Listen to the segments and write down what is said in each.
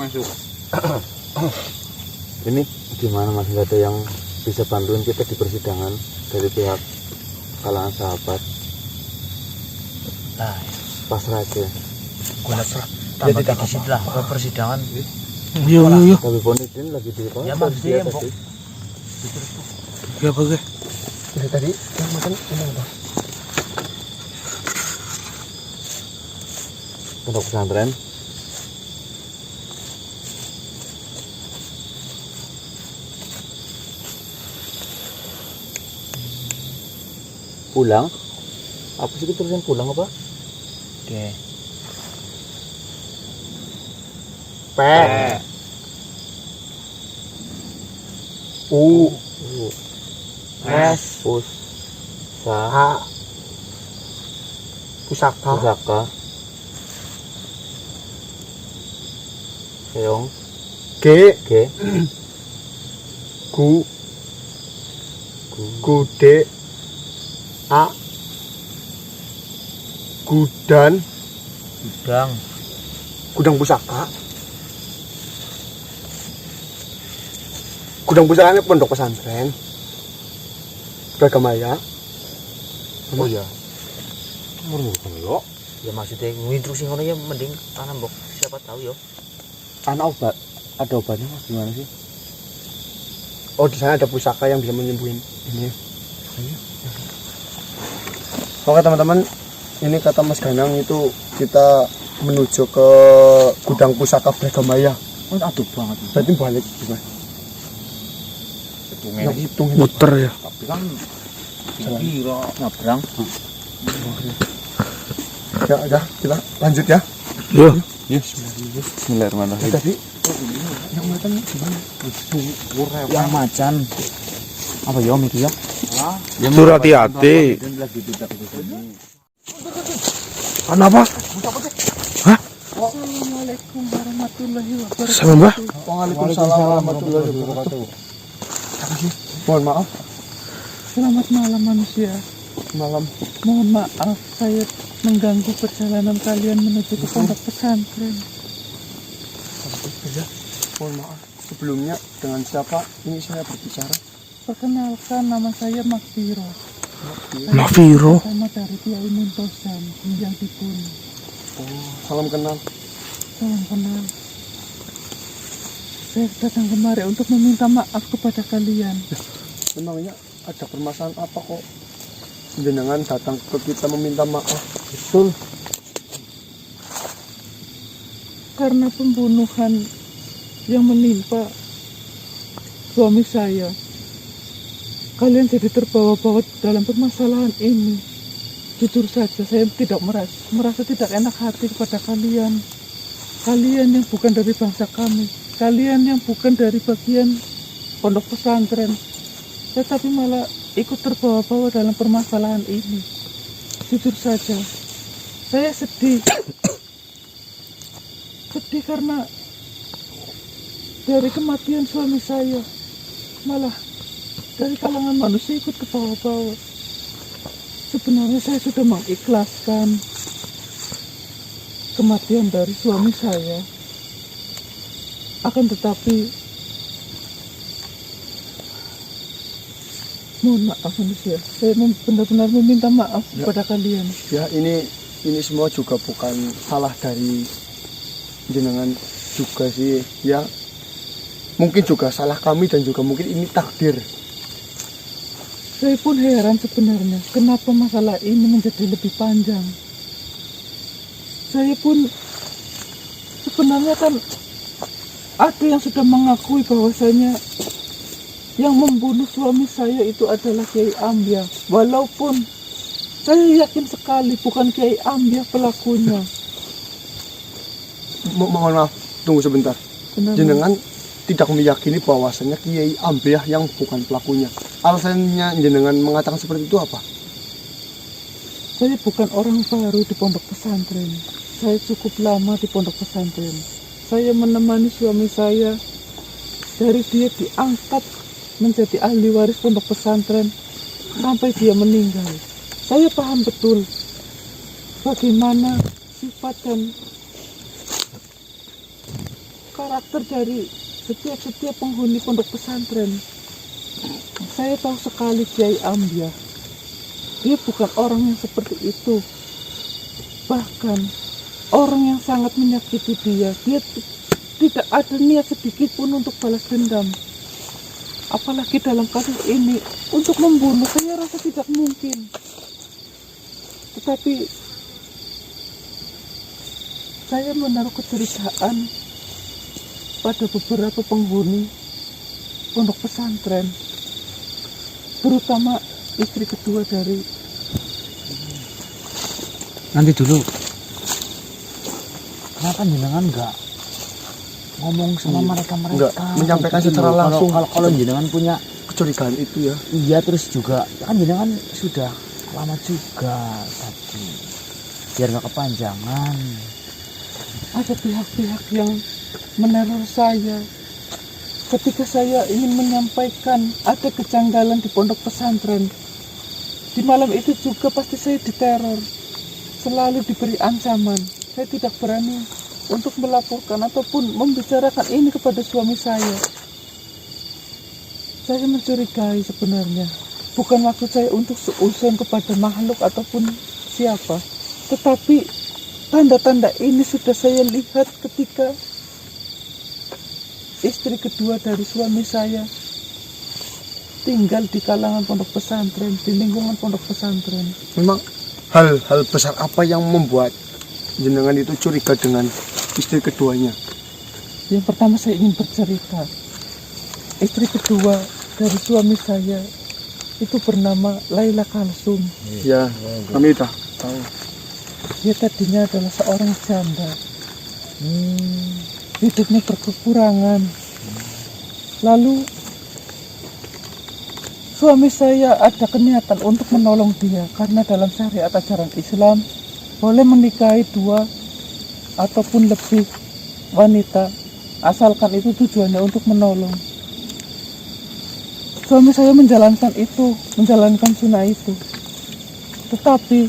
masuk. Ini gimana Mas, nggak ada yang bisa bantuin kita di persidangan dari pihak kalangan sahabat? Nah, Pasrah aja. gue lapar. Tambah di sini lah ke persidangan. Iya. Tapi Bonidin lagi di Ya maksudnya mbok. Ya bagus. Dari tadi yang makan ini apa? Pondok pesantren. Pulang? Apa sih tulisan pulang apa? Oke. P. U. S. Pus. Sa. H. Pusaka. Pusaka. Keong. G. G. Gu. Gu. Gude. A. Gudan. Gudang. Gudang pusaka. Gudang pusaka ini pondok pesantren Bragamaya. Oh iya. Menurut lo, Ya maksudnya nginstruksi ngono ya mending tanam mbok. Siapa tahu yo. anak obat, ada obatnya Mas, gimana sih? Oh, di sana ada pusaka yang bisa menyembuhin ini. Oke teman-teman, ini kata Mas Ganang itu kita menuju ke gudang pusaka Bragamaya. Oh, aduh banget. Berarti balik gimana? Yang hitung itu. Muter ya. Tapi kan kira nyabrang. Ya udah, kita lanjut ya. Yo. Bismillahirrahmanirrahim. Tadi yang makan gimana? Yang macan. Apa ya Om itu ya? Suruh hati-hati. Kenapa? Hah? Assalamualaikum warahmatullahi wabarakatuh. Sama Mbah? Waalaikumsalam warahmatullahi wabarakatuh. Mohon maaf, Selamat malam manusia. malam. Mohon maaf saya mengganggu perjalanan kalian menuju ke pondok pesantren. Ya, mohon maaf. Sebelumnya dengan siapa ini saya berbicara? Perkenalkan, nama saya Makfiro. Makfiro. Sama dari Kiai Muntosan yang dipun. Oh, salam kenal. Salam kenal. Saya datang kemari untuk meminta maaf kepada kalian. Memangnya ada permasalahan apa kok jenengan datang ke kita meminta maaf? Betul. Karena pembunuhan yang menimpa suami saya, kalian jadi terbawa-bawa dalam permasalahan ini. Jujur saja saya tidak merasa tidak enak hati kepada kalian. Kalian yang bukan dari bangsa kami, kalian yang bukan dari bagian pondok pesantren, tetapi malah ikut terbawa-bawa dalam permasalahan ini. Jujur saja saya sedih. Sedih karena dari kematian suami saya, malah dari kalangan manusia ikut ke bawah-bawah. Sebenarnya saya sudah mengikhlaskan kematian dari suami saya. Akan tetapi mohon maaf manusia, saya benar-benar meminta maaf kepada kalian. Ya, ini semua juga bukan salah dari jenengan juga sih. Ya, mungkin juga salah kami dan juga mungkin ini takdir. Saya pun heran sebenarnya kenapa masalah ini menjadi lebih panjang. Saya pun sebenarnya kan ada yang sudah mengakui bahwasanya yang membunuh suami saya itu adalah Kiai Ambia. Walaupun saya yakin sekali bukan Kiai Ambia pelakunya. Mohon maaf, tunggu sebentar. Kenapa? Jenengan tidak meyakini bahwasanya Kiai Ambiah yang bukan pelakunya. Alasannya jenengan mengatakan seperti itu apa? Saya bukan orang baru di pondok pesantren. Saya cukup lama di pondok pesantren. Saya menemani suami saya dari dia diangkat menjadi ahli waris pondok pesantren sampai dia meninggal. Saya paham betul bagaimana sifat dan karakter dari setiap penghuni pondok pesantren. Saya tahu sekali Kiai Ambia. Dia bukan orang yang seperti itu. Bahkan orang yang sangat menyakiti dia. Dia tidak ada niat sedikit pun untuk balas dendam. Apalagi dalam kasus ini untuk membunuh, saya rasa tidak mungkin. Tetapi saya menaruh kecurigaan pada beberapa penghuni pondok pesantren, terutama istri kedua dari. Nanti dulu. Kenapa jenengan enggak ngomong sama mereka? Enggak menyampaikan secara langsung. Kalau jenengan punya Kecurigaan itu ya. iya, terus juga kan jenengan sudah lama juga tadi. Biar nggak kepanjangan. Ada pihak-pihak yang meneror saya ketika saya ingin menyampaikan ada kejanggalan di pondok pesantren. Di malam itu juga pasti saya diteror, selalu diberi ancaman. Saya tidak berani untuk melaporkan ataupun membicarakan ini kepada suami saya. Saya mencurigai sebenarnya. Bukan maksud saya untuk seuzon kepada makhluk ataupun siapa, tetapi tanda-tanda ini sudah saya lihat ketika istri kedua dari suami saya tinggal di kalangan pondok pesantren, di lingkungan pondok pesantren. Memang hal-hal besar apa yang membuat jenengan itu curiga dengan istri keduanya? Yang pertama saya ingin bercerita. Istri kedua dari suami saya itu bernama Laila Kalsum. Ya, kami dah tahu. Dia tadinya adalah seorang janda. Hidupnya berkekurangan. Lalu suami saya ada niatan untuk menolong dia karena dalam syariat ajaran Islam boleh menikahi 2 ataupun lebih wanita asalkan itu tujuannya untuk menolong. Suami saya menjalankan sunnah itu. Tetapi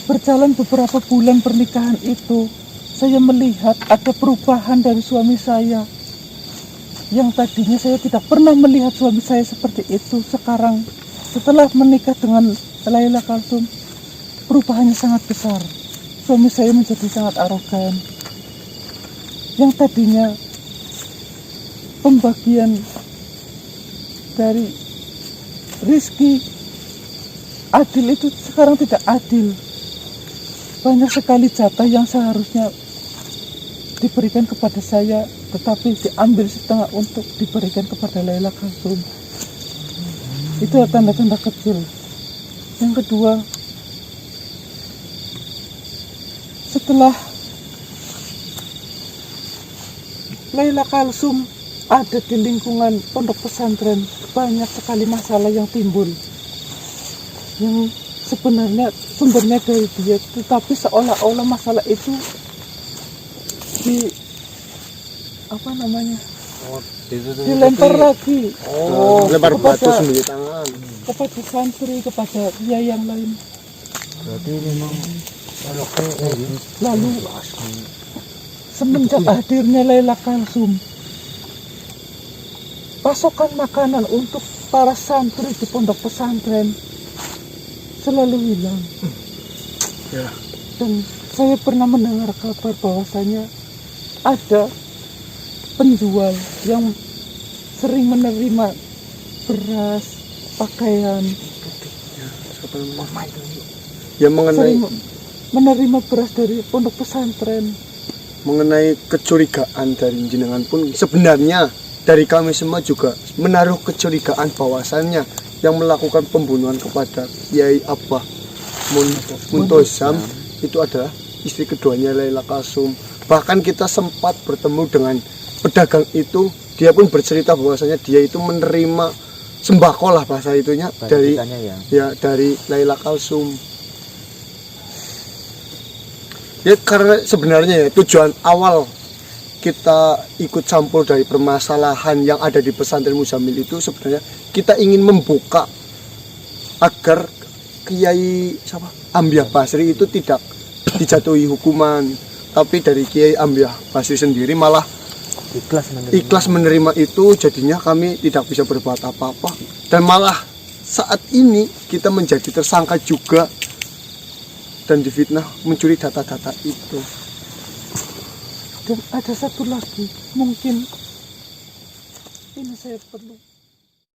berjalan beberapa bulan pernikahan itu, saya melihat ada perubahan dari suami saya. Yang tadinya saya tidak pernah melihat suami saya seperti itu. Sekarang setelah menikah dengan Laila Kalsum, perubahannya sangat besar. Suami saya menjadi sangat arogan. Yang tadinya pembagian dari rizki adil itu sekarang tidak adil. Banyak sekali jatah yang seharusnya diberikan kepada saya, tetapi diambil setengah untuk diberikan kepada Laila Kalsum. Itu tanda-tanda kecil. Yang kedua, setelah Laila Kalsum ada di lingkungan pondok pesantren, banyak sekali masalah yang timbul. Yang sebenarnya sumbernya dari dia, tetapi seolah-olah masalah itu dilempar lagi lempar batu sembunyi tangan kepada santri, kepada dia yang lain. Berarti memang Lalu semenjak hadirnya Laila Kalsum, pasokan makanan untuk para santri di pondok pesantren selalu hilang. ya. Dan saya pernah mendengar kabar bahwasanya ada penjual yang sering menerima beras, pakaian, Ya, mengenai sering menerima beras dari pondok pesantren. mengenai kecurigaan dari jenengan pun sebenarnya dari kami semua juga menaruh kecurigaan bahwasannya yang melakukan pembunuhan kepada Kiai Abah Muntozam itu adalah istri keduanya Laila Kalsum. Bahkan kita sempat bertemu dengan pedagang itu, dia pun bercerita bahwasanya dia itu menerima sembako lah bahasa itunya dari dari Laila Kalsum. Ya, karena sebenarnya ya tujuan awal kita ikut campur dari permasalahan yang ada di pesantren Muzamil itu sebenarnya kita ingin membuka agar Kiai Ambia Basri itu tidak dijatuhi hukuman. Tapi dari Kiai Ambiah Basri sendiri malah ikhlas menerima itu, jadinya kami tidak bisa berbuat apa-apa. Dan malah saat ini kita menjadi tersangka juga dan difitnah mencuri data-data itu. Dan ada satu lagi, mungkin ini saya perlu